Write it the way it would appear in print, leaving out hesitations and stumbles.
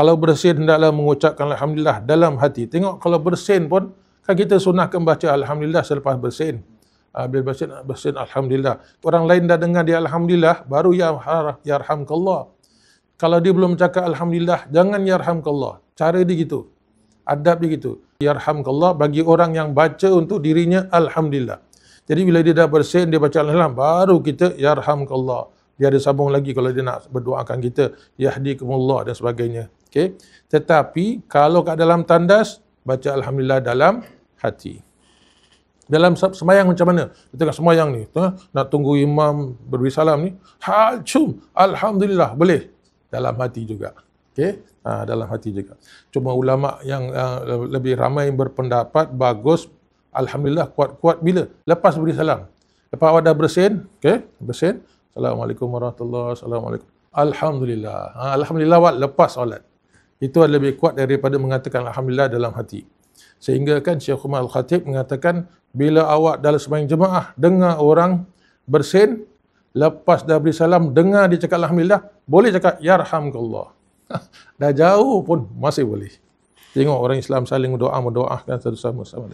Kalau bersin hendaklah mengucapkan alhamdulillah dalam hati. Tengok kalau bersin pun kan kita sunnahkan baca alhamdulillah selepas bersin. Bila bersin alhamdulillah. Orang lain dah dengar dia alhamdulillah, baru yarhamkallah. Kalau dia belum cakap alhamdulillah, jangan yarhamkallah. Cara dia gitu. Adab dia gitu. Yarhamkallah bagi orang yang baca untuk dirinya alhamdulillah. Jadi bila dia dah bersin, dia baca alhamdulillah, baru kita yarhamkallah. Dia ada sambung lagi kalau dia nak berdoakan kita, yahdikumullah dan sebagainya. Okey. Tetapi kalau kat dalam tandas, baca alhamdulillah dalam hati. Dalam semayang macam mana? Kita tengah semayang ni, nak tunggu imam berberi salam ni, alhamdulillah, boleh. Dalam hati juga. Okey. Dalam hati juga. Cuma ulama yang lebih ramai berpendapat bagus alhamdulillah kuat-kuat bila? Lepas beri salam. Lepas awak dah bersin, okey, bersin. Assalamualaikum warahmatullahi wabarakatuh. Assalamualaikum. Alhamdulillah. Alhamdulillah awak lepas solat. Itu adalah lebih kuat daripada mengatakan alhamdulillah dalam hati. Sehingga kan Syekh Umar Al-Khatib mengatakan bila awak dalam sembahyang jemaah dengar orang bersin, lepas dah beri salam dengar dia cakap alhamdulillah, boleh cakap yarhamkallah. Dah jauh pun masih boleh. Tengok orang Islam saling mendoakan satu sama sama.